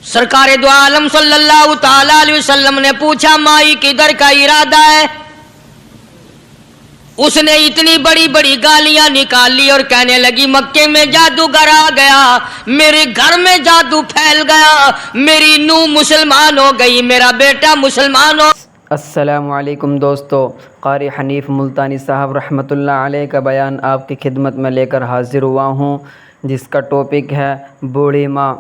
सरकार दो आलम सल्लल्लाहु ताला अलैहि वसल्लम ने पूछा, माई किधर का इरादा है? उसने इतनी बड़ी बड़ी गालियां निकाली और कहने लगी, मक्के में जादूगर आ गया, मेरे घर में जादू फैल गया, मेरी नूह मुसलमान हो गई, मेरा बेटा मुसलमान हो। अस्सलामु अलैकुम दोस्तों, क़ारी हनीफ़ मुल्तानी साहब रहमतुल्लाह अलैह का बयान आपकी खिदमत में लेकर हाज़िर हुआ हूँ, जिसका टॉपिक है बूढ़ी माँ।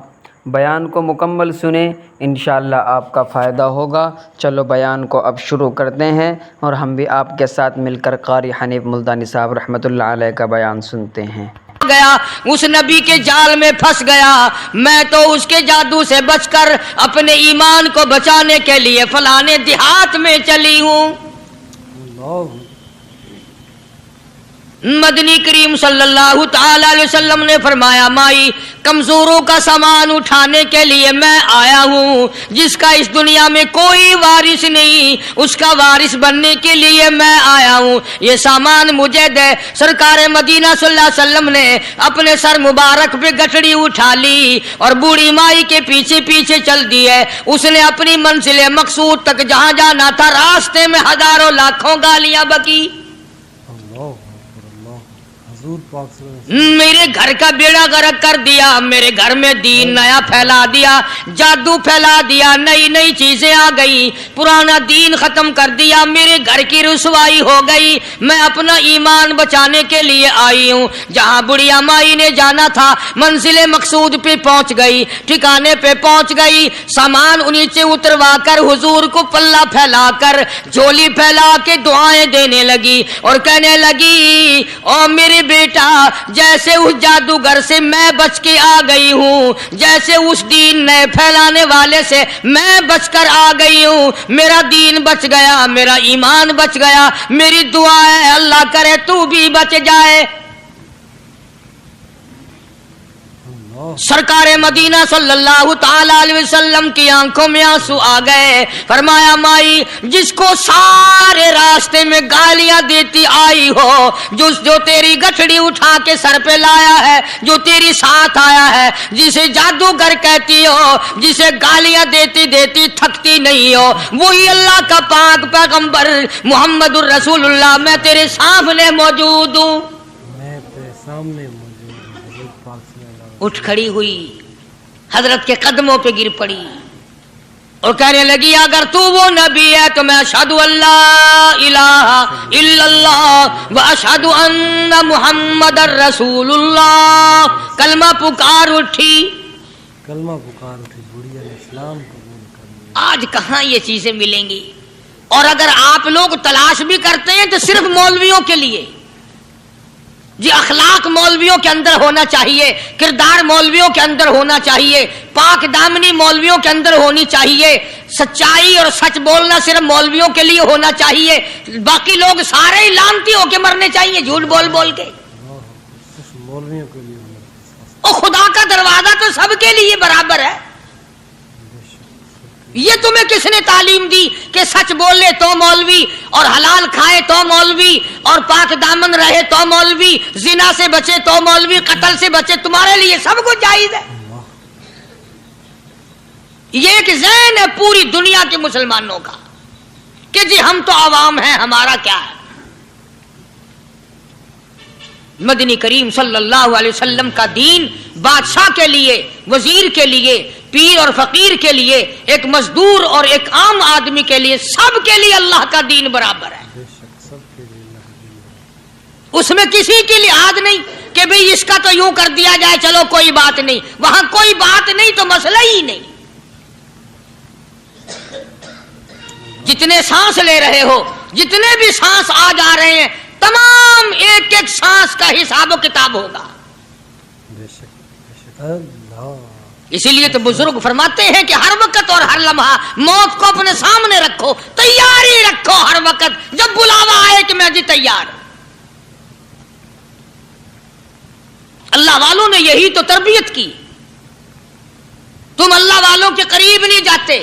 बयान को मुकम्मल सुने, इंशाअल्लाह आपका फ़ायदा होगा। चलो बयान को अब शुरू करते हैं और हम भी आपके साथ मिलकर क़ारी हनीफ़ मुल्तानी साहब रहमतुल्लाह अलैह का बयान सुनते हैं। गया उस नबी के जाल में फंस गया, मैं तो उसके जादू से बचकर अपने ईमान को बचाने के लिए फलाने देहात में चली हूँ। मदनी करीम सल्लल्लाहु ताला अलैहि वसल्लम ने फरमाया, माई कमजोरों का सामान उठाने के लिए मैं आया हूँ, जिसका इस दुनिया में कोई वारिस नहीं, उसका वारिस बनने के लिए मैं आया हूँ, ये सामान मुझे दे। सरकार मदीना सल्लल्लाहु अलैहि वसल्लम ने अपने सर मुबारक पे गठड़ी उठा ली और बूढ़ी माई के पीछे पीछे चल दी है। उसने अपनी मंजिल मकसूद तक जहाँ जाना था, रास्ते में हजारों लाखों गालियां बकी। मेरे घर का बेड़ा गर्क कर दिया, मेरे घर में दीन नया फैला दिया, जादू फैला दिया, नई नई चीजें आ गई, पुराना दीन खत्म कर दिया, मेरे घर की रुसवाई हो गई, मैं अपना ईमान बचाने के लिए आई हूँ। जहाँ बुढ़िया माई ने जाना था, मंजिल मकसूद पे पहुंच गई, ठिकाने पे पहुंच गई, सामान नीचे उतरवा कर हुजूर को पल्ला फैलाकर झोली फैला के दुआएं देने लगी और कहने लगी, ओ मेरे बेटा, जैसे उस जादूगर से मैं बच के आ गई हूँ, जैसे उस दीन नए फैलाने वाले से मैं बचकर आ गई हूँ, मेरा दीन बच गया, मेरा ईमान बच गया, मेरी दुआ है अल्लाह करे तू भी बच जाए। सरकार मदीना सल्लल्लाहु ताला अलैहि वसल्लम की आंखों में आंसू आ गए। फरमाया, माई जिसको सारे रास्ते में गालियां देती आई हो, जो तेरी गठड़ी उठा के सर पे लाया है, जो तेरी साथ आया है, जिसे जादूगर कहती हो, जिसे गालियां देती देती थकती नहीं हो, वही अल्लाह का पाक पैगंबर मुहम्मदुर रसूलुल्लाह, मैं तेरे सामने मौजूद हूँ। उठ खड़ी हुई, हजरत के कदमों पे गिर पड़ी और कहने लगी, अगर तू वो नबी है तो मैं अशहदु अल्ला इलाहा इल्लल्लाह व अशहदु अन्ना मुहम्मदर रसूलुल्लाह। कलमा पुकार उठी, बुढ़िया ने इस्लाम कबूल कर लिया। आज कहाँ ये चीजें मिलेंगी? और अगर आप लोग तलाश भी करते हैं तो सिर्फ मौलवियों के लिए। जी अखलाक मौलवियों के अंदर होना चाहिए, किरदार मौलवियों के अंदर होना चाहिए, पाक दामनी मौलवियों के अंदर होनी चाहिए, सच्चाई और सच बोलना सिर्फ मौलवियों के लिए होना चाहिए, बाकी लोग सारे ही लानती होके मरने चाहिए झूठ बोल बोल के। मौलवियों के लिए और खुदा का दरवाजा तो सबके लिए बराबर है। ये तुम्हें किसने तालीम दी कि सच बोले तो मौलवी, और हलाल खाए तो मौलवी, और पाक दामन रहे तो मौलवी, जिना से बचे तो मौलवी, कत्ल से बचे, तुम्हारे लिए सब कुछ जायज है। ये एक ज़हन है पूरी दुनिया के मुसलमानों का कि जी हम तो आवाम हैं, हमारा क्या है। मदनी करीम सल्लल्लाहु अलैहि वसल्लम का दीन बादशाह के लिए, वजीर के लिए, पीर और फकीर के लिए, एक मजदूर और एक आम आदमी के लिए, सब के लिए अल्लाह का दीन बराबर है। उसमें किसी की लिहाज नहीं कि भाई इसका तो यूं कर दिया जाए, चलो कोई बात नहीं, वहां कोई बात नहीं तो मसला ही नहीं। जितने सांस ले रहे हो, जितने भी सांस आ जा रहे हैं, तमाम एक एक सांस का हिसाब किताब होगा। इसीलिए तो बुजुर्ग फरमाते हैं कि हर वक्त और हर लम्हा मौत को अपने सामने रखो, तैयारी रखो हर वक्त, जब बुलावा आए कि मैं जी तैयार। अल्लाह वालों ने यही तो तरबियत की। तुम अल्लाह वालों के करीब नहीं जाते,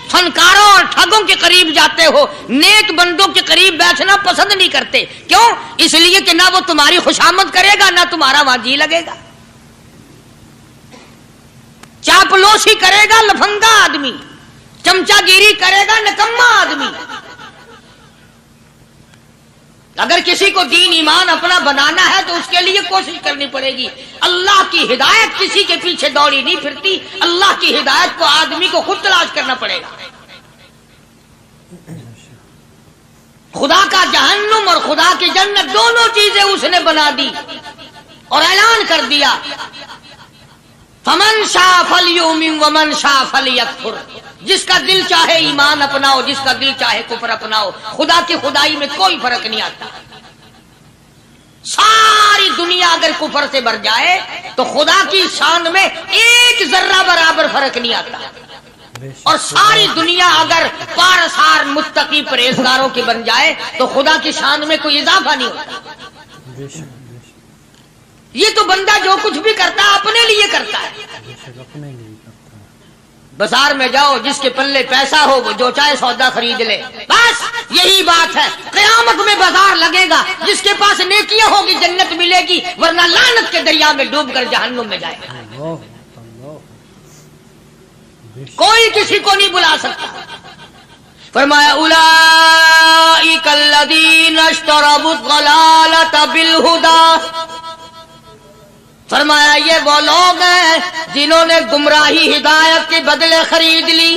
फनकारों और ठगों के करीब जाते हो, नेक बंदों के करीब बैठना पसंद नहीं करते। क्यों? इसलिए कि ना वो तुम्हारी खुशामद करेगा, ना तुम्हारा वहां जी लगेगा। चापलूसी करेगा, लफंग चमचा गिरी करेगा निकम्मा आदमी। अगर किसी को दीन ईमान अपना बनाना है तो उसके लिए कोशिश करनी पड़ेगी। अल्लाह की हिदायत किसी के पीछे दौड़ी नहीं फिरती, अल्लाह की हिदायत को आदमी को खुद तलाश करना पड़ेगा। खुदा का जहन्नुम और खुदा की जन्नत दोनों चीजें उसने बना दी और ऐलान कर दिया, फमन शाह फलयुमिन वमन शाह फलयकफुर। जिसका दिल चाहे ईमान अपनाओ, जिसका दिल चाहे कुफर अपनाओ। खुदा की खुदाई में कोई फर्क नहीं आता। सारी दुनिया अगर कुफर से भर जाए तो खुदा की शान में एक जर्रा बराबर फर्क नहीं आता। और सारी दुनिया अगर पारसार मुत्तकी परहेजगारों की बन जाए तो खुदा की शान में कोई इजाफा नहीं होता। ये तो बंदा जो कुछ भी करता है अपने लिए करता है। बाजार में जाओ, जिसके पल्ले पैसा हो वो जो चाहे सौदा खरीद ले, बस यही बात है। क़यामत में बाजार लगेगा, जिसके पास नेकियां होगी जन्नत मिलेगी, वरना लानत के दरिया में डूब कर जहन्नुम में जाएगा। कोई किसी को नहीं बुला सकता। फरमाया उलाइकल लज़ीना इश्तरबुद ज़लालत बिल हुदा। फरमाया ये वो लोग हैं जिन्होंने गुमराही हिदायत के बदले खरीद ली।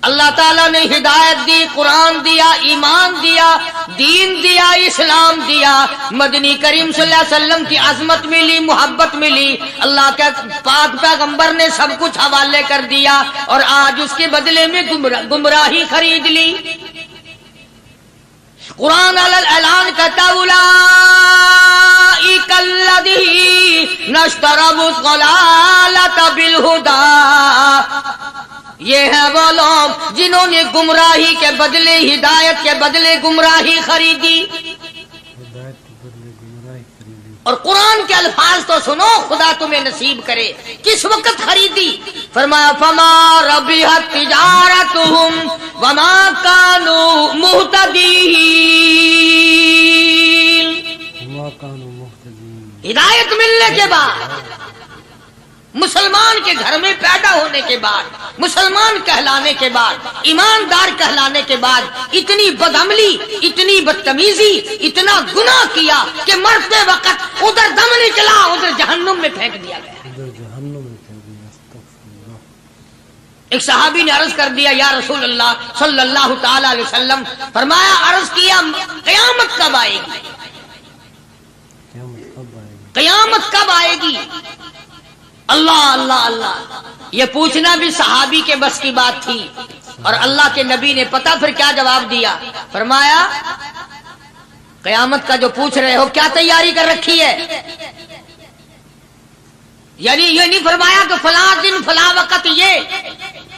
अल्लाह ताला ने हिदायत दी, कुरान दिया, ईमान दिया, दीन दिया, इस्लाम दिया, मदनी करीम सल्लल्लाहु अलैहि वसल्लम की अजमत मिली, मोहब्बत मिली, अल्लाह के पाक पैगंबर ने सब कुछ हवाले कर दिया और आज उसके बदले में गुमराही खरीद ली। कुरान ऐलान करता उलाइकल लज़ीना इश्तरबुद ज़लालत बिल हुदा। ये है वो लोग जिन्होंने गुमराही के बदले हिदायत के बदले गुमराही खरीदी। और कुरान के अल्फाज तो सुनो, खुदा तुम्हें नसीब करे। किस वक्त खरीदी? फरमाया फमा रबिहत तिजारतुहुम वमा कानू मुहतदीन। हिदायत मिलने के बाद, मुसलमान के घर में पैदा होने के बाद, मुसलमान कहलाने के बाद, ईमानदार कहलाने के बाद इतनी बदअमली, इतनी बदतमीजी, इतना गुनाह किया कि मरते वक्त उधर दम निकला, उधर जहन्नुम में फेंक दिया गया। एक सहाबी ने अर्ज कर दिया, या रसूल अल्लाह सल्लल्लाहु ताला अलैहि वसल्लम, फरमाया अर्ज किया क़यामत कब आएगी? क़यामत कब आएगी? अल्लाह अल्लाह अल्लाह, ये पूछना भी सहाबी के बस की बात थी। और अल्लाह के नबी ने पता फिर क्या जवाब दिया? फरमाया क़यामत का जो पूछ रहे हो क्या तैयारी कर रखी है? यानी ये नहीं फरमाया कि फला दिन फला वक्त ये,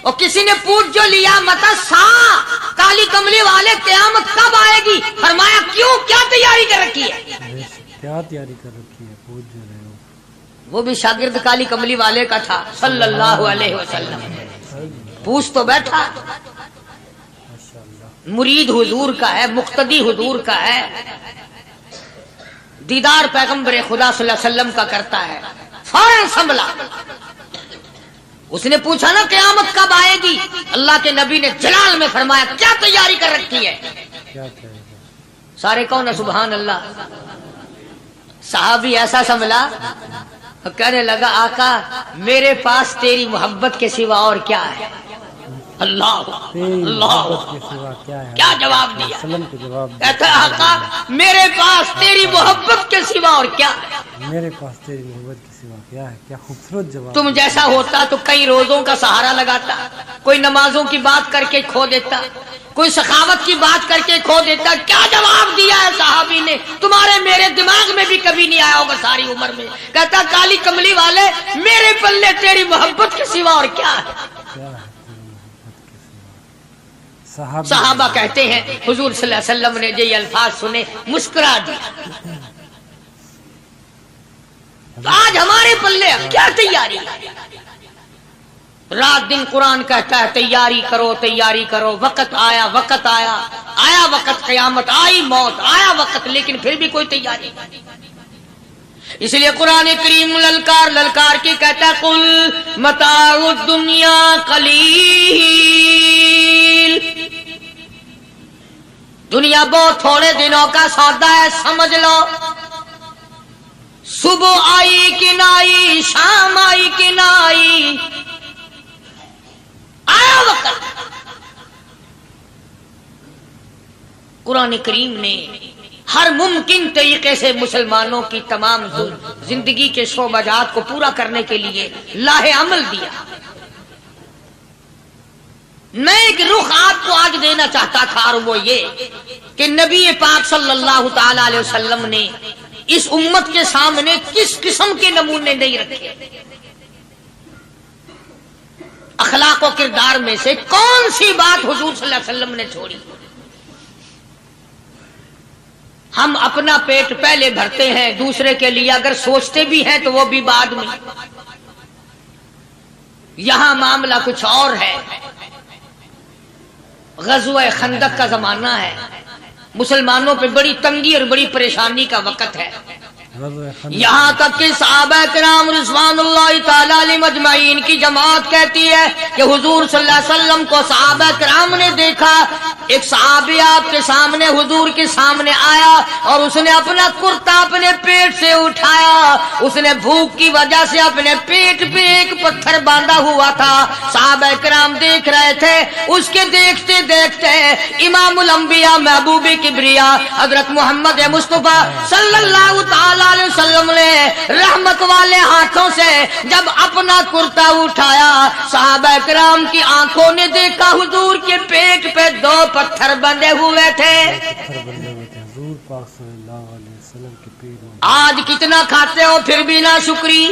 और किसी ने पूछ जो लिया मता सा काली कमली वाले क़यामत कब आएगी? फरमाया क्यों, क्या तैयारी कर रखी है? क्या तैयारी कर रखी है? पूछ जो रहे हो। वो भी शागिर्द काली कमली वाले का था सल्लल्लाहु अलैहि वसल्लम। पूछ तो बैठा, मुरीद हुजूर का है, मुक्तदी हुजूर का है, दीदार पैगंबर खुदा सल्लल्लाहु अलैहि वसल्लम का करता है। फौरन संभला, उसने पूछा ना क़यामत कब आएगी? अल्लाह के नबी ने जलाल में फरमाया क्या तैयारी कर रखी है? क्या सारे कौन है सुभान अल्लाह। साहबी ऐसा संभला, कहने लगा आका मेरे पास तेरी मोहब्बत के सिवा और क्या है? अल्लाह अल्लाह, क्या जवाब दिया? कहता आका मेरे पास तेरी मोहब्बत के सिवा और क्या है? मेरे पास तेरी मोहब्बत के सिवा क्या है? क्या खूबसूरत जवाब। तुम जैसा होता तो कई रोजों का सहारा लगाता, कोई नमाजों की बात करके खो देता, कोई सखावत की बात करके खो देता। क्या जवाब दिया है साहबी ने? तुम्हारे मेरे दिमाग में भी कभी नहीं आया होगा सारी उम्र में। कहता काली कमली वाले मेरे पल्ले तेरी मोहब्बत के सिवा और क्या है? सहाबा कहते हैं हुजूर सल्लल्लाहु अलैहि वसल्लम ने ये अल्फाज सुने मुस्कुरा दिया। तो आज हमारे पल्ले क्या तैयारी? रात दिन कुरान कहता है तैयारी करो तैयारी करो, वक्त आया वक्त आया, आया वक्त, क़यामत आई, मौत आया वक्त, लेकिन फिर भी कोई तैयारी नहीं। इसलिए कुरान करीम ललकार ललकार के कहता है कुल मताउ दुनिया कलील, दुनिया बहुत थोड़े दिनों का सौदा है, समझ लो। सुबह आई कि ना आई, शाम आई कि ना आई, आया वक्त। कुरान करीम ने हर मुमकिन तरीके से मुसलमानों की तमाम जिंदगी के शोबाजात को पूरा करने के लिए लाहे अमल दिया। मैं एक रुख आपको आज देना चाहता था, और वो ये कि नबी पाक सल्लल्लाहु ताला अलैहि वसल्लम ने इस उम्मत के सामने किस किस्म के नमूने नहीं रखे। अखलाक और किरदार में से कौन सी बात हुजूर सल्लल्लाहु अलैहि वसल्लम ने छोड़ी। हम अपना पेट पहले भरते हैं, दूसरे के लिए अगर सोचते भी हैं तो वो भी बाद में। यहां मामला कुछ और है। ग़ज़वा खंदक का जमाना है, मुसलमानों पे बड़ी तंगी और बड़ी परेशानी का वक्त है। यहाँ तक कि सहाबा किराम रिज़वानुल्लाहि ताला अलैहिम अजमईन की जमात कहती है कि हुजूर सल्लल्लाहु अलैहि वसल्लम को सहाबा किराम ने देखा। एक सहाबी आपके सामने हुजूर के सामने आया और उसने अपना कुर्ता अपने पेट से उठाया। उसने भूख की वजह से अपने पेट पे एक पत्थर बांधा हुआ था। सहाबा किराम देख रहे थे। उसके देखते देखते इमामुल अंबिया महबूब किबरिया हजरत मोहम्मद मुस्तफा सल्लल्लाहु ताला अलैहि वसल्लम ने रहमत वाले हाथों से जब अपना कुर्ता उठाया, सहाबा किराम की आंखों ने देखा हुजूर के पेट पे दो पत्थर बंधे हुए थे। आज कितना खाते हो फिर भी ना शुक्री,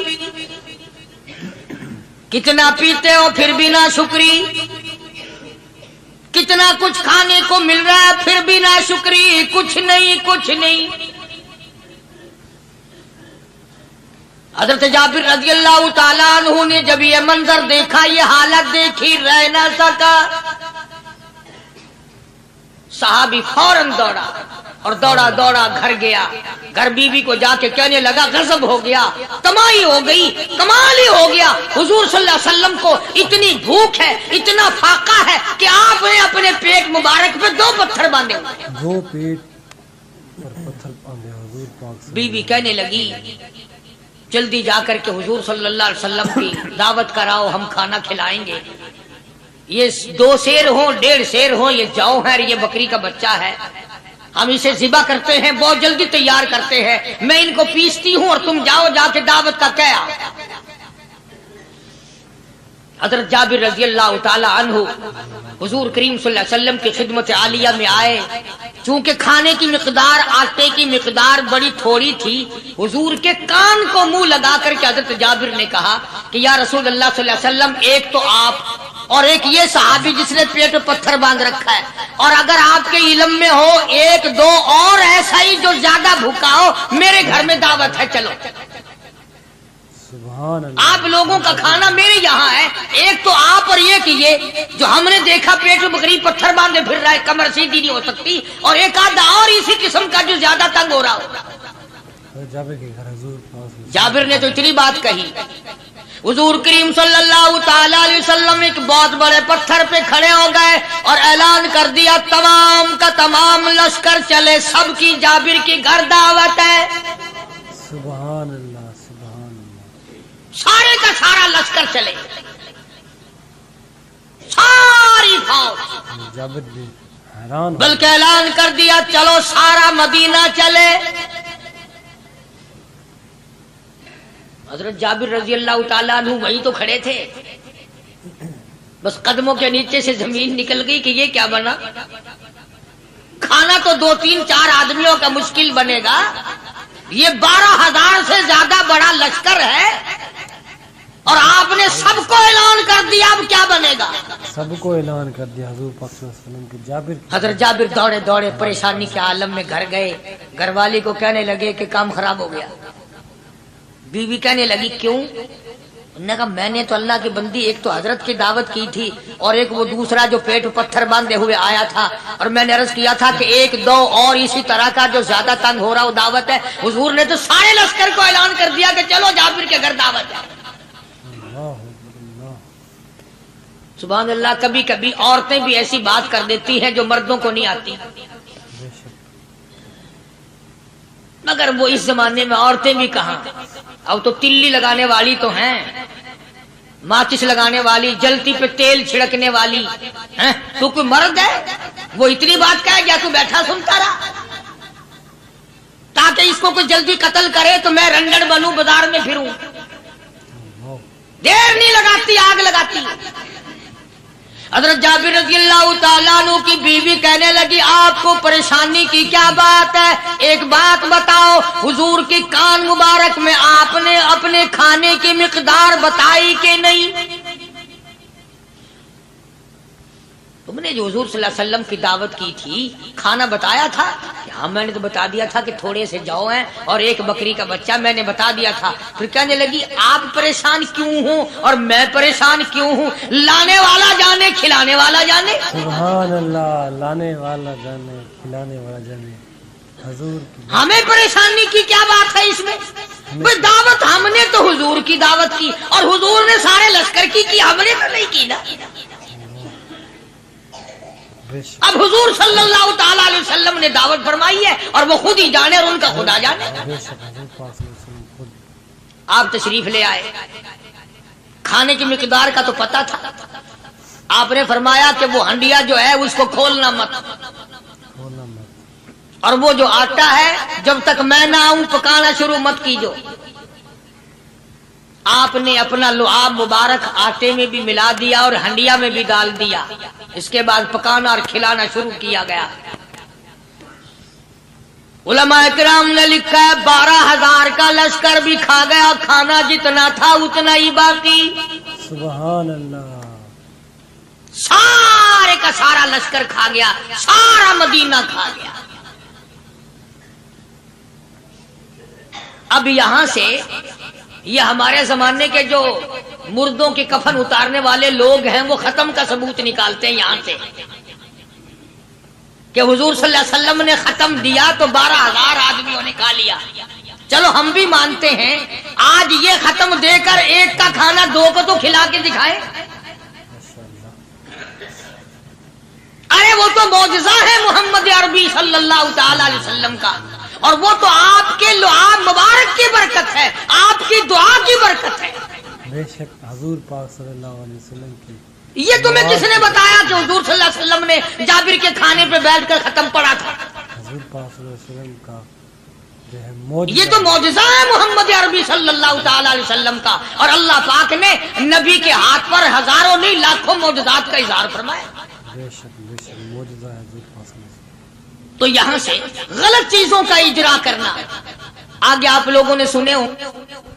कितना पीते हो फिर भी ना शुक्री, कितना कुछ खाने को मिल रहा है फिर भी ना शुक्री, कुछ नहीं कुछ नहीं। हजरत जाबिर रज़ियल्लाहु ताला अन्हु ने जब ये मंजर देखा, ये हालत देखी, रह ना सका। सहाबी फौरन दौड़ा और दौड़ा दौड़ा घर गया। घर बीवी को जाके कहने लगा गजब हो गया, तमाही हो गई, कमाल ही हो गया। हुजूर सल्लल्लाहु अलैहि वसल्लम को इतनी भूख है, इतना फाका है कि आपने अपने पेट मुबारक पे दो पत्थर बांधे हुए। दो पेट पर पत्थर बांधे हुजूर पाक। बीवी कहने लगी जल्दी जाकर के हुजूर सल्लल्लाहु अलैहि वसल्लम की दावत कराओ, हम खाना खिलाएंगे। ये 2 शेर हो 1.5 शेर हो, ये जौ है, ये बकरी का बच्चा है, हम इसे ज़िबा करते हैं, बहुत जल्दी तैयार करते हैं, मैं इनको पीसती हूं और तुम जाओ जाके दावत का क्या। हजरत जाबिर रज़ियल्लाहु ताला अन्हु हुजूर करीम सल्लल्लाहु अलैहि वसल्लम की खिदमत आलिया में आए। चूंकि खाने की मिकदार, आटे की मिकदार बड़ी थोड़ी थी, हुजूर के कान को मुंह लगा करके हजरत जाबिर ने कहा कि या रसूल अल्लाह सल्लल्लाहु अलैहि वसल्लम, एक तो आप और एक ये सहाबी जिसने पेट में पत्थर बांध रखा है, और अगर आपके इल्म में हो 1-2 और ऐसा ही जो ज्यादा भूखा हो, मेरे घर में दावत है, चलो। आप लोगों का खाना मेरे यहाँ है, एक तो आप और एक ये जो हमने देखा पेट में बकरी पत्थर बांधे फिर रहा है, कमर सीधी नहीं हो सकती, और एक आधा और इसी किस्म का जो ज्यादा तंग हो रहा हो। जाबिर ने तो इतनी बात कही। हुजूर करीम सल्लल्लाहु ताला अलैहि वसल्लम एक बहुत बड़े पत्थर पे खड़े हो गए और ऐलान कर दिया तमाम का तमाम लश्कर चले, सबकी जाबिर की घर दावत है। सुभान अल्लाह सुभान अल्लाह। सारे का सारा लश्कर चले, सारी फौज। जाबिर भी हैरान, बल्कि ऐलान कर दिया चलो सारा मदीना चले। हजरत जाबिर रज़ियल्लाहु ताला अन्हु वहीं तो खड़े थे, बस कदमों के नीचे से जमीन निकल गई कि ये क्या बना। खाना तो 2-3-4 आदमियों का मुश्किल बनेगा, ये 12,000 से ज्यादा बड़ा लश्कर है और आपने सबको ऐलान कर दिया, अब क्या बनेगा। सबको ऐलान कर दिया हुजूर पाक सल्लल्लाहु अलैहि वसल्लम के। जाबिर हजरत जाबिर दौड़े दौड़े परेशानी के आलम में घर गए। घरवाली को कहने लगे कि काम खराब हो गया। बीवी कहने लगी क्यों। उन्होंने कहा मैंने तो अल्लाह की बंदी एक तो हजरत की दावत की थी और एक वो दूसरा जो पेट पत्थर बांधे हुए आया था, और मैंने अर्ज किया था कि एक दो और इसी तरह का जो ज्यादा तंग हो रहा वो दावत है। हुजूर ने तो सारे लश्कर को ऐलान कर दिया कि चलो जाबिर के घर दावत है। सुभान अल्लाह। कभी कभी औरतें भी ऐसी बात कर देती हैं जो मर्दों को नहीं आती, मगर वो इस जमाने में औरतें भी कहां, अब तो तिल्ली लगाने वाली तो हैं, माचिस लगाने वाली, जलती पे तेल छिड़कने वाली हैं। तू कोई मर्द है वो इतनी बात कहे गया, तू बैठा सुनता रहा ताकि इसको कोई जल्दी कत्ल करे तो मैं रंगड़ बनूं, बाजार में फिरूं। देर नहीं लगाती, आग लगाती। हज़रत जाबिर रज़ियल्लाहु ताला अन्हु की बीवी कहने लगी आपको परेशानी की क्या बात है, एक बात बताओ। हुजूर की कान मुबारक में आपने अपने खाने की मिकदार बताई कि नहीं? तुमने जो हुजूर सल्लल्लाहु अलैहि वसल्लम की दावत की थी खाना बताया था? हाँ मैंने तो बता दिया था कि थोड़े से जौ हैं और एक बकरी का बच्चा, मैंने बता दिया था। फिर कहने लगी आप परेशान क्यों हो और मैं परेशान क्यों हूँ? लाने वाला जाने खिलाने वाला जाने। सुभान अल्लाह, लाने वाला जाने खिलाने वाला जाने। हुजूर की हमें परेशानी की क्या बात है इसमें? भाई दावत हमने तो हुजूर की दावत की और हुजूर ने सारे लश्कर की हमने तो नहीं की ना। अब हुजूर सल्लल्लाहु ताला अलैहि वसल्लम ने दावत फरमाई है और वो खुद ही जाने और उनका खुदा जाने। आप तशरीफ ले आए, खाने की मिकदार का तो पता था। आपने फरमाया कि वो हंडिया जो है उसको खोलना मत, और वो जो आटा है जब तक मैं ना आऊं पकाना शुरू मत कीजो। आपने अपना लुआब मुबारक आटे में भी मिला दिया और हंडिया में भी डाल दिया। इसके बाद पकाना और खिलाना शुरू किया गया। उलमा इकराम ने लिखा है 12,000 का लश्कर भी खा गया, खाना जितना था उतना ही बाकी। सुभान अल्लाह। सारे का सारा लश्कर खा गया, सारा मदीना खा गया। अब यहां से ये हमारे जमाने के जो मुर्दों के कफन उतारने वाले लोग हैं वो खत्म का सबूत निकालते हैं यहां से कि हुजूर सल्लल्लाहु अलैहि वसल्लम ने खत्म दिया तो 12,000 आदमियों ने खा लिया। चलो हम भी मानते हैं, आज ये खत्म देकर एक का खाना दो को तो खिला के दिखाए। अरे वो तो मौजज़ा है मोहम्मद अरबी सल्लल्लाहु ताला अलैहि वसल्लम का, और वो तो आपके लुआब मुबारक की बरकत है, आपकी दुआ की बरकत है। बेशक हुजूर पाक सल्लल्लाहु अलैहि वसल्लम की। ये तुम्हें किसने बताया कि हुजूर सल्लल्लाहु अलैहि वसल्लम ने जाबिर के खाने पे बैठकर खत्म पड़ा था? हुजूर पाक सल्लल्लाहु अलैहि वसल्लम का जो है मौजूद, ये तो मौजज़ा है मोहम्मद अरबी सल्लल्लाहु ताला अलैहि वसल्लम का, और अल्लाह पाक ने नबी के हाथ पर हजारों नहीं लाखों मौजूदात का इजहार फरमाया। बेशक बेशक मौजूदा है हुजूर पाक सल्लल्लाहु अलैहि वसल्लम। तो यहां से गलत चीजों का इजरा करना आगे आप लोगों ने सुने हो।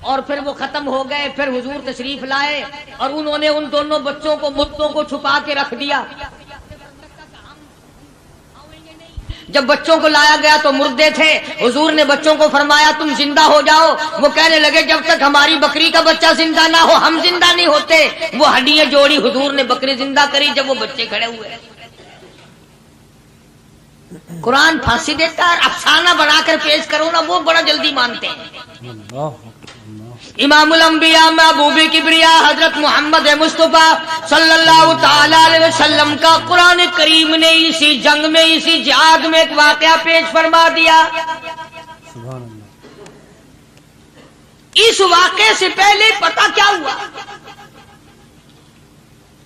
और फिर वो खत्म हो गए, फिर हुजूर तशरीफ लाए और उन्होंने उन दोनों बच्चों को मुर्दों को छुपा के रख दिया। जब बच्चों को लाया गया तो मुर्दे थे। हुजूर ने बच्चों को फरमाया तुम जिंदा हो जाओ। वो कहने लगे जब तक हमारी बकरी का बच्चा जिंदा ना हो हम जिंदा नहीं होते। वो हड्डियां जोड़ी, हुजूर ने बकरी जिंदा करी जब वो बच्चे खड़े हुए। कुरान फांसी देता है, अफसाना बनाकर पेश करो ना, वो बड़ा जल्दी मानते हैं। इमामुल अंबिया महबूबे किबरिया हजरत मोहम्मद मुस्तफा सल्लल्लाहु ताला अलैहि वसल्लम का कुरान करीम ने इसी जंग में, इसी जिहाद में एक वाकया पेश फरमा दिया। सुभान अल्लाह। इस वाकये से पहले पता क्या हुआ?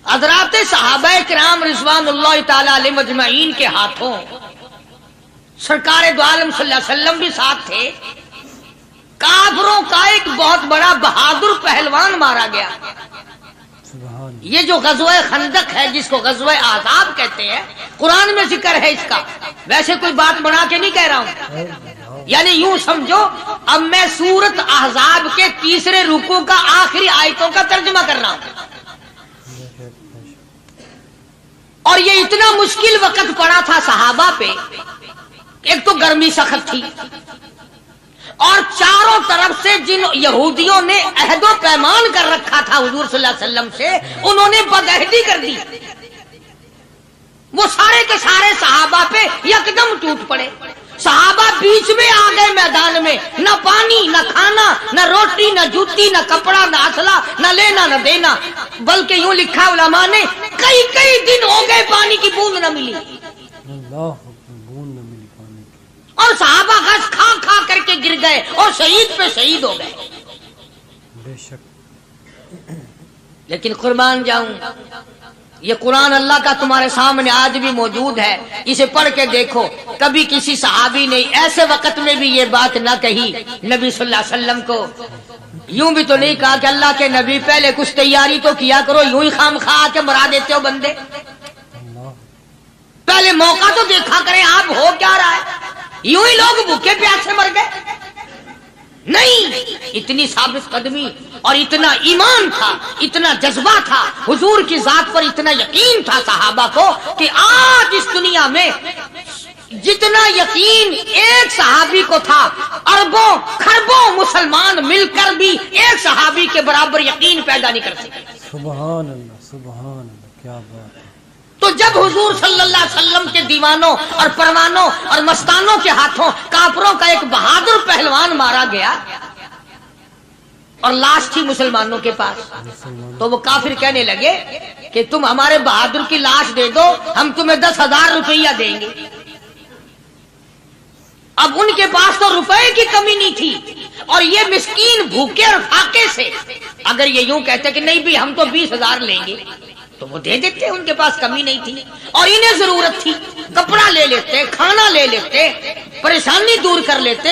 हजरात सहाबाए किराम रिज़वानुल्लाह ताला अलैहि मजमईन के हाथों सरकार दो आलम सल्लल्लाहु अलैहि वसल्लम भी साथ थे। काफिरों का एक बहुत बड़ा बहादुर पहलवान मारा गया। सुभान। ये जो गज़वे खंदक है, जिसको गज़वे आज़ाब कहते हैं, कुरान में जिक्र है इसका। वैसे कोई बात बना के नहीं कह रहा हूं, यानी यूं समझो अब मैं सूरत ahज़ाब के तीसरे रुकू का आखिरी आयतों का तर्जुमा कर रहा हूं। और ये इतना मुश्किल वक्त पड़ा था सहाबा पे। एक तो गर्मी सख्त थी, اور چاروں طرف سے جن یہودیوں نے عہد و پیمان کر رکھا تھا حضور صلی اللہ علیہ وسلم سے، انہوں نے بدعہدی کر دی. وہ سارے کے سارے صحابہ پہ یکدم ٹوٹ پڑے. صحابہ بیچ میں آ گئے میدان میں، نہ پانی، نہ کھانا، نہ روٹی، نہ جوتی، نہ کپڑا، نہ اسلحہ، نہ لینا نہ دینا. بلکہ یوں لکھا علماء نے، کئی کئی دن ہو گئے پانی کی بوند نہ ملی. اللہ بون نہ ملی پانی کی. اور صحابہ غش کھا کھا کر کے گر گئے اور شہید پہ شہید ہو گئے. بے شک. لیکن قربان جاؤں، یہ قرآن اللہ کا تمہارے سامنے آج بھی موجود ہے، اسے پڑھ کے دیکھو. کبھی کسی صحابی نے ایسے وقت میں بھی یہ بات نہ کہی نبی صلی اللہ علیہ وسلم کو. یوں بھی تو نہیں کہا کہ اللہ کے نبی پہلے کچھ تیاری تو کیا کرو، یوں ہی خام خواہ کے مرا دیتے ہو بندے. اللہ پہلے موقع تو دیکھا کریں آپ ہو کیا رہا ہے. یوں ہی لوگ بھوکے پیاسے مر گئے. نہیں، اتنی ثابت قدمی اور اتنا ایمان تھا، اتنا جذبہ تھا، حضور کی ذات پر اتنا یقین تھا صحابہ کو کہ آج اس دنیا میں جتنا یقین ایک صحابی کو تھا، اربوں خربوں مسلمان مل کر بھی ایک صحابی کے برابر یقین پیدا نہیں کر سکے. سبحان اللہ سبحان اللہ، کیا بات ہے. تو جب حضور صلی اللہ علیہ وسلم کے دیوانوں اور پروانوں اور مستانوں کے ہاتھوں کافروں کا ایک بہادر پہلوان مارا گیا اور لاش تھی مسلمانوں کے پاس، تو وہ کافر کہنے لگے کہ تم ہمارے بہادر کی لاش دے دو، ہم تمہیں 10,000 روپیہ دیں گے. اب ان کے پاس تو روپے کی کمی نہیں تھی، اور یہ مسکین بھوکے اور فاقے سے اگر یہ یوں کہتے کہ نہیں بھی ہم تو 20,000 لیں گے تو وہ دے دیتے. ان کے پاس کمی نہیں تھی اور انہیں ضرورت تھی. کپڑا لے لیتے، کھانا لے لیتے، پریشانی دور کر لیتے،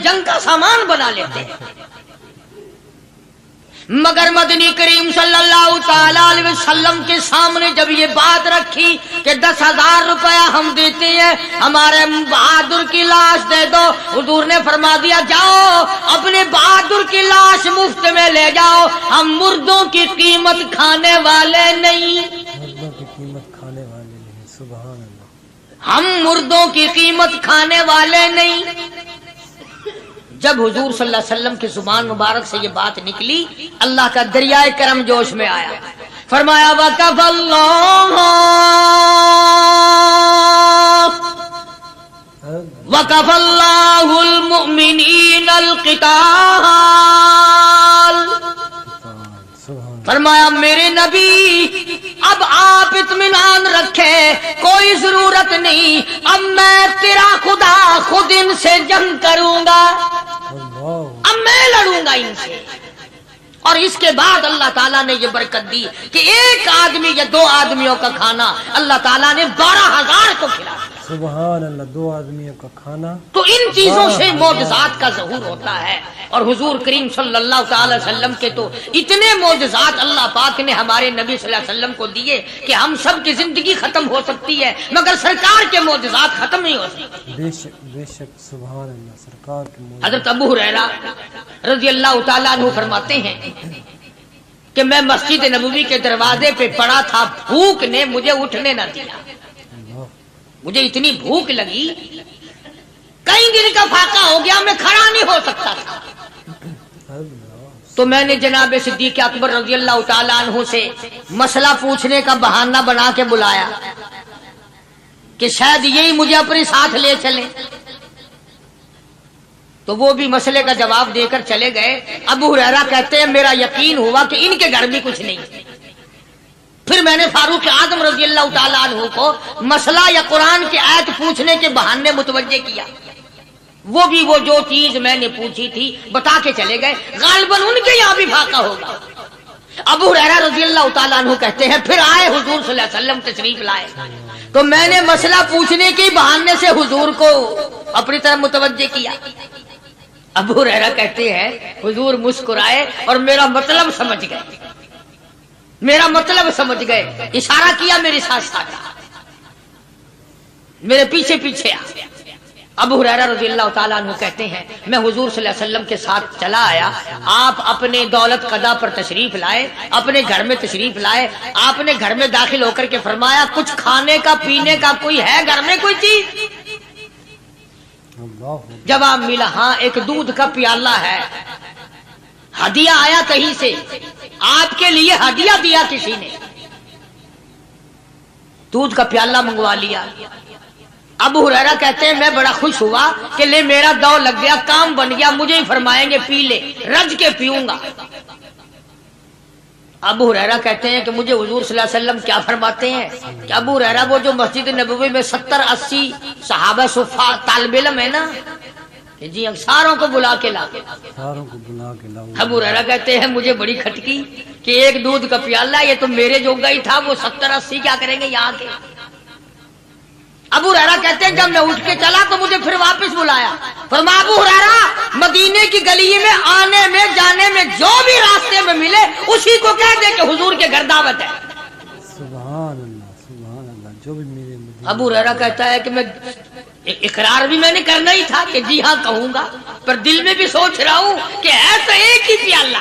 جنگ کا سامان بنا لیتے. مگر مدنی کریم صلی اللہ تعالی علیہ وسلم کے سامنے جب یہ بات رکھی کہ 10,000 روپیہ ہم دیتے ہیں، ہمارے بہادر کی لاش دے دو، حضور نے فرما دیا جاؤ اپنے بہادر کی لاش مفت میں لے جاؤ، ہم مردوں کی قیمت کھانے والے نہیں. مردوں کی قیمت کھانے والے نہیں. سبحان اللہ. ہم مردوں کی قیمت کھانے والے نہیں. جب حضور صلی اللہ علیہ وسلم کی زبان مبارک سے یہ بات نکلی، اللہ کا دریائے کرم جوش میں آیا. فرمایا وَكَفَى اللَّهُ الْمُؤْمِنِينَ الْقِتَالَ. فرمایا میرے نبی اب آپ اطمینان رکھے، کوئی ضرورت نہیں، اب میں تیرا خدا خود ان سے جنگ کروں گا، اب میں لڑوں گا ان سے. اور اس کے بعد اللہ تعالیٰ نے یہ برکت دی کہ ایک آدمی یا 2 آدمیوں کا کھانا اللہ تعالیٰ نے 12,000 کو کھلایا. سبحان اللہ. 2 آدمیوں کا کھانا. تو ان چیزوں سے معجزات کا ظہور ہوتا ہے. اور حضور کریم صلی اللہ تعالی وسلم کے تو اتنے معجزات اللہ پاک نے ہمارے نبی صلی اللہ علیہ وسلم کو دیے کہ ہم سب کی زندگی ختم ہو سکتی ہے مگر سرکار کے معجزات ختم نہیں ہو سکتے. بے شک بے شک. سبحان اللہ. سرکار کے حضرت ابو ہریرہ رضی اللہ تعالیٰ عنہ فرماتے ہیں کہ میں مسجد نبوی کے دروازے پہ پڑا تھا، بھوک نے مجھے اٹھنے نہ دیا. مجھے اتنی بھوک لگی، کئی دن کا فاقہ ہو گیا، میں کھڑا نہیں ہو سکتا تھا. تو میں نے جناب صدیق اکبر رضی اللہ تعالیٰ عنہ سے مسئلہ پوچھنے کا بہانہ بنا کے بلایا کہ شاید یہی مجھے اپنے ساتھ لے چلیں. تو وہ بھی مسئلے کا جواب دے کر چلے گئے. ابو ہریرہ کہتے ہیں میرا یقین ہوا کہ ان کے گھر بھی کچھ نہیں. پھر میں نے فاروق اعظم رضی اللہ تعالیٰ عنہ کو مسئلہ یا قرآن کی آیت پوچھنے کے بہانے متوجہ کیا. وہ بھی وہ جو چیز میں نے پوچھی تھی بتا کے چلے گئے. غالباً ان کے یہاں بھی فاقہ ہوگا. ابو ہریرہ رضی اللہ تعالیٰ عنہ کہتے ہیں پھر آئے حضور صلی اللہ علیہ وسلم تشریف لائے تو میں نے مسئلہ پوچھنے کے بہانے سے حضور کو اپنی طرف متوجہ کیا. ابو ہریرہ کہتے ہیں حضور مسکرائے اور میرا مطلب سمجھ گئے، اشارہ کیا میرے ساتھ ساتھ، میرے پیچھے پیچھے آ. ابو ہریرہ رضی اللہ تعالیٰ عنہ کہتے ہیں میں حضور صلی اللہ علیہ وسلم کے ساتھ چلا آیا. آپ اپنے دولت قضا پر تشریف لائے، اپنے گھر میں تشریف لائے. آپ نے گھر میں داخل ہو کر کے فرمایا کچھ کھانے کا پینے کا کوئی ہے گھر میں کوئی چیز؟ अल्लाह जवाब मिला, हाँ एक दूध का प्याला है, हदिया आया कहीं से, आपके लिए हदिया दिया किसी ने, दूध का प्याला मंगवा लिया। अबू हुरैरा कहते हैं मैं बड़ा खुश हुआ कि ले मेरा दौर लग गया, काम बन गया, मुझे ही फरमाएंगे पी ले, रज के पीऊंगा। अबू हुरैरा कहते हैं कि मुझे हुजूर सल्लल्लाहु अलैहि वसल्लम क्या फरमाते हैं कि अबू हुरैरा वो जो मस्जिद नबवी में 70-80 सहाबा सुफा तालिब इल्म है ना, जी सारों को बुला के ला, सारों को बुला के लाओ। अबू हुरैरा कहते हैं मुझे बड़ी खटकी कि एक दूध का प्याला, ये तो मेरे जोगा ही था, वो 70-80 क्या करेंगे यहाँ के। अबू हुरैरा कहते हैं जब मैं उठ के चला तो मुझे फिर वापस बुलाया, फरमाया अबू हुरैरा मदीने की गली में आने में जाने में जो भी रास्ते में मिले उसी को कह दे कि हुजूर के घर दावत है। सुभान अल्लाह, जो भी मेरे मदीने। अबू हुरैरा कहता है कि मैं इकरार भी मैंने करना ही था कि जी हाँ कहूंगा, पर दिल में भी सोच रहा हूँ कि है तो एक ही प्याला,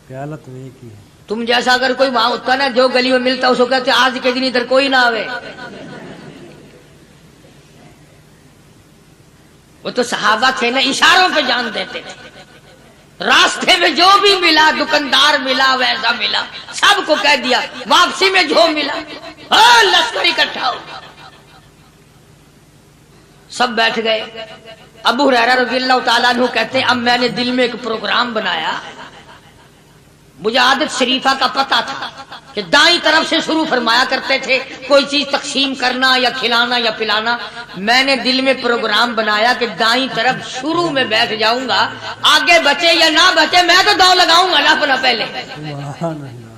प्याला तो एक ही है। तुम जैसा अगर कोई वहां होता ना जो गली में मिलता उसको कहते आज के दिन इधर कोई ना आवे। वो तो सहाबा थे ना, इशारों पे जान देते थे, रास्ते में जो भी मिला, दुकानदार मिला वैसा मिला, सबको कह दिया, वापसी में जो मिला लश्कर इकट्ठा हो, सब बैठ गए। अबू हुरैरा रज़ियल्लाहु ताला अन्हु कहते हैं अब मैंने दिल में एक प्रोग्राम बनाया, मुझे आदत शरीफा का पता था कि दाईं तरफ से शुरू फरमाया करते थे कोई चीज तकसीम करना या खिलाना या पिलाना। मैंने दिल में प्रोग्राम बनाया कि दाईं तरफ शुरू में बैठ जाऊंगा, आगे बचे या ना बचे मैं तो दौड़ लगाऊंगा ना अपना पहले, सुभान अल्लाह,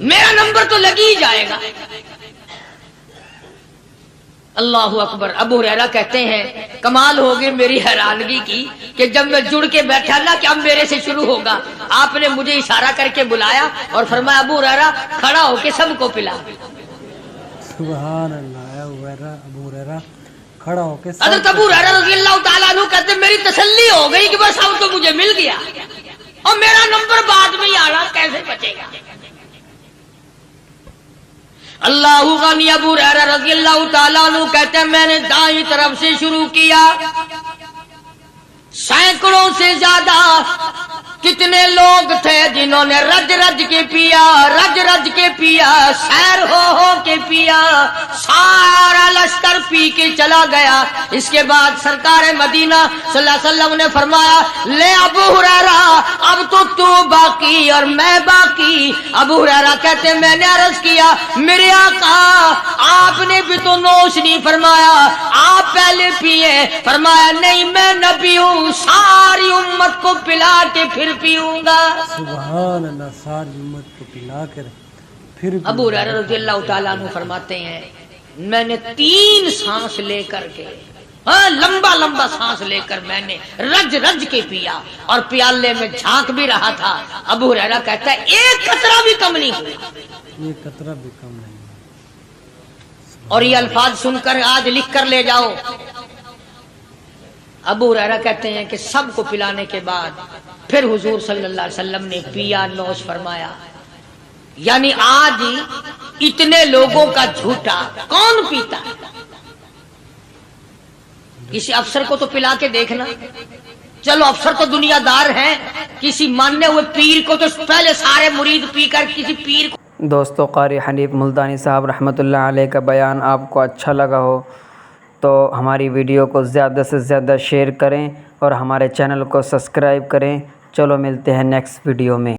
मेरा नंबर तो लग ही जाएगा। अल्लाहु अकबर। अबू हुरैरा कहते हैं कमाल हो गई मेरी हैरानगी की कि जब मैं जुड़ के बैठा ना कि अब मेरे से शुरू होगा, आपने मुझे इशारा करके बुलाया और फरमाया अबू हुरैरा खड़ा होके सबको पिला। सुभान अल्लाह, अबू हुरैरा खड़ा होके हज़रत अबू हुरैरा रज़ियल्लाहु ताला अन्हु कहते मेरी तसल्ली हो गई कि बस अब तो मुझे मिल गया और मेरा नंबर बाद में ही आ रहा, कैसे बचेगा। अल्लाहु गनी। अबू हुरैरा रज़ियल्लाहु ताला अन्हु कहते हैं मैंने दाईं तरफ से शुरू किया, सैकड़ों से ज्यादा कितने लोग थे जिन्होंने रज रज के पिया, रज रज के पिया, सैर हो के पिया, सारा लश्कर पी के चला गया। इसके बाद सरकार मदीना सल्लल्लाहु अलैहि वसल्लम ने फरमाया ले अबू हुरैरा अब तो तू बाकी और मैं बाकी। अबू हुरैरा कहते मैंने अर्ज किया मेरे आका आपने भी तो नोश नहीं फरमाया, आप पहले पिए। फरमाया नहीं मैं नबी हूँ, सारी उम्मत को पिला के फिर पीऊंगा। सुभान अल्लाह, सारी उम्मत को पिला कर फिर। अबू हुरैरा रज़ियल्लाहु ताला अन्हु फरमाते हैं मैंने 3 सांस लेकर के, लंबा लंबा सांस लेकर मैंने रज रज के पिया और प्याले में झांक भी रहा था। अबू हुरैरा कहता है एक कतरा भी कम नहीं हुआ, एक कतरा भी कम नहीं हुआ। और ये अल्फाज सुनकर आज लिख कर ले जाओ। अबू हुरैरा कहते हैं कि सबको पिलाने के बाद फिर हुजूर सल्लल्लाहु अलैहि वसल्लम ने पिया, नौश फरमाया। यानी आज इतने लोगों का झूठा कौन पीता है? किसी अफसर को तो पिला के देखना, चलो अफसर तो दुनियादार हैं, किसी मानने हुए पीर को तो पहले सारे मुरीद पीकर किसी पीर को। दोस्तों, कारी हनीफ मुल्तानी साहब रहमतुल्लाह अलैह का बयान आपको अच्छा लगा हो तो हमारी वीडियो को ज़्यादा से ज़्यादा शेयर करें और हमारे चैनल को सब्सक्राइब करें। चलो मिलते हैं नेक्स्ट वीडियो में।